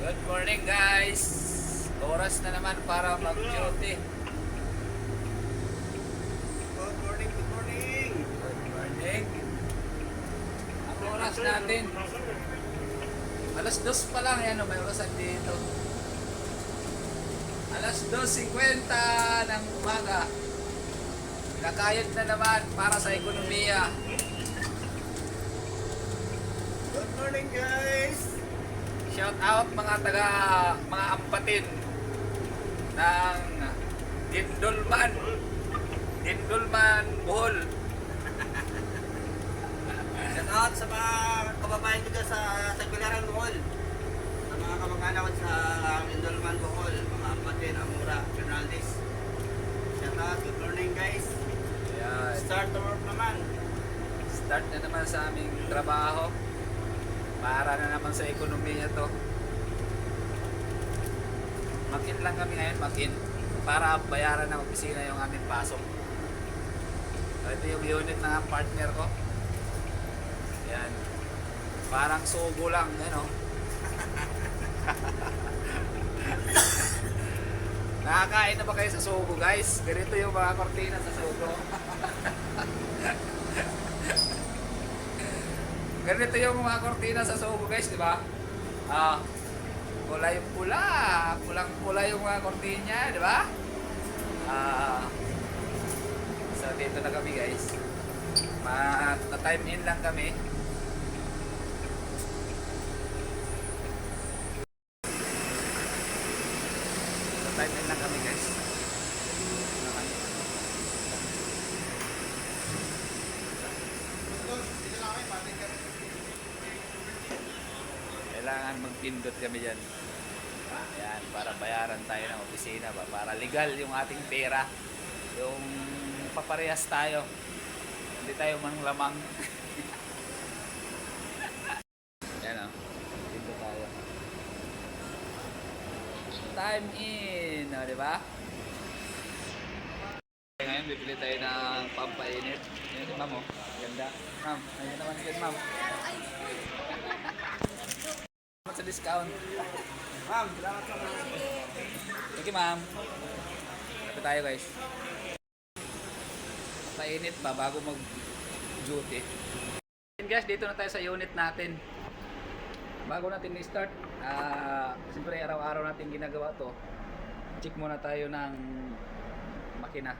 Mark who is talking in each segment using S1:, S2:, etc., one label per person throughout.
S1: Good morning guys. Oras na naman para mag-duty.
S2: Good morning, good morning.
S1: Good morning. Ang oras natin. Alas 2 pa lang yan, may orasan dito. Alas 2:50 ng umaga. Kakayod na naman para sa ekonomiya.
S2: Good morning, guys.
S1: Shout out mga ampatin ng Dindulman, Bohol.
S2: Shout out sa mga kababayan ko dyan sa Tagbilaran, Bohol. Sa mga kamag-anak ko sa Indolman, Bohol. Mga ampatin, Amura, Generaldis. Shout out, good morning, guys.
S1: Ayan.
S2: Start to work naman.
S1: Start na naman sa aming trabaho. Para na naman sa ekonomiya to. Makin lang kami ngayon, makin. Para bayaran ng opisina yung aming pasok. So, ito yung unit ng partner ko. Yan. Parang sugo lang, ano. Nakakain na ba kayo sa sugo, guys? Ganito yung mga kortina sa sugo. Ganito yung mga kortina sa sugo, guys, di ba? Kulay pula, pulang-pula yung mga kortina, di ba? So dito na kami, guys. Ma-time in lang kami. Time in lang kami, guys. Kailangan magpindot kami dyan. Ayan, para bayaran tayo ng opisina ba? Para legal yung ating pera. Yung paparehas tayo. Hindi tayo manglamang. Ayan o. Pindot tayo. Time in. O, diba? Ngayon, bibili tayo ng pampainit. Ayan si ma'am o. Ganda. Ma'am, ayan naman dyan ma'am. Sa discount.
S2: Ma'am, salamat sa mga.
S1: Thank you, ma'am. Kapit tayo, guys. Painit ba bago mag-duty? Guys, dito na tayo sa unit natin. Bago natin i-start, siyempre araw-araw natin ginagawa to. Check muna tayo ng makina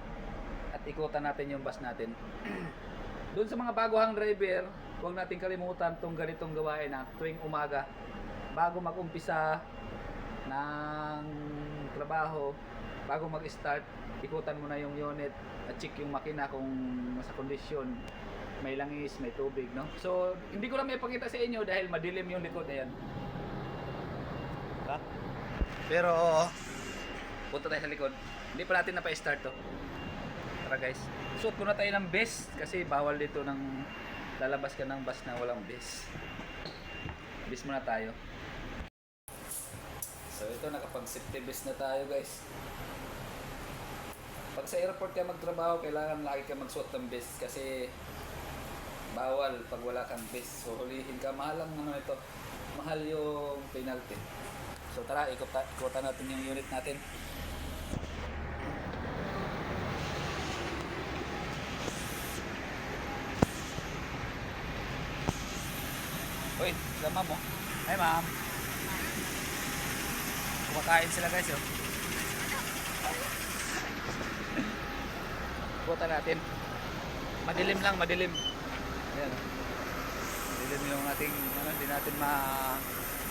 S1: at ikutan natin yung bus natin. Doon sa mga baguhang driver, huwag natin kalimutan tong ganitong gawain na tuwing umaga bago mag-umpisa ng trabaho, bago mag-start, ikutan mo na yung unit at check yung makina kung nasa kondisyon, may langis, may tubig, no? So, hindi ko lang may pakita sa inyo dahil madilim yung likod na yan. Pero, punta tayo sa likod. Hindi pa natin na-start to. Tara guys. Suot muna tayo ng vest kasi bawal dito ng lalabas ka ng bus na walang vest. Vest muna tayo. So ito, nakapag-safety vest na tayo guys. Pag sa airport ka magtrabaho, kailangan lagi ka magsuot ng vest kasi bawal pag wala kang vest. So hulihin ka, mahal lang naman ito. Mahal yung penalty. So tara, ikutan natin yung unit natin. Uy, sila ma'am oh. Hi ma'am. Kumakain sila guys oh. Kuta natin. Madilim lang, madilim. Ayan oh. Madilim yung ating, hindi natin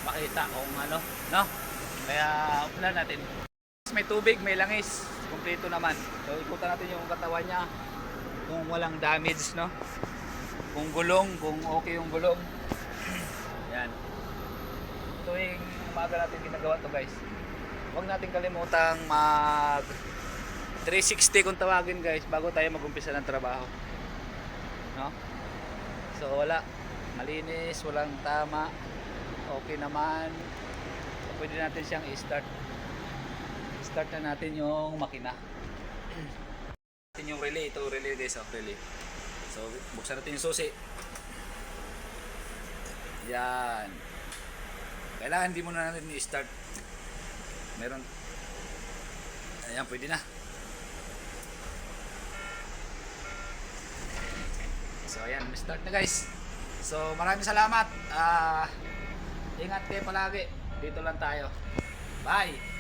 S1: makita kung ano, no? Kaya upunan natin. May tubig, may langis. Kompleto naman. So ikutan natin yung katawan niya. Kung walang damage, no? Kung gulong, kung okay yung gulong. Yan. Tuwing umaga natin ginagawa to guys. Huwag natin kalimutang mag 360 kung tawagin guys bago tayo mag-umpisa ng trabaho. No? So wala. Malinis, walang tama. Okay naman. So, pwede natin siyang i-start. Start na natin yung makina. Yung relay. Ito relay guys. Relay. So buksan natin yung susi. Yan. Kailangan hindi mo na natin i-start. Meron. Ayan, pwede na. So ayan, start na guys. So maraming salamat. Ingat kayo palagi. Dito lang tayo. Bye!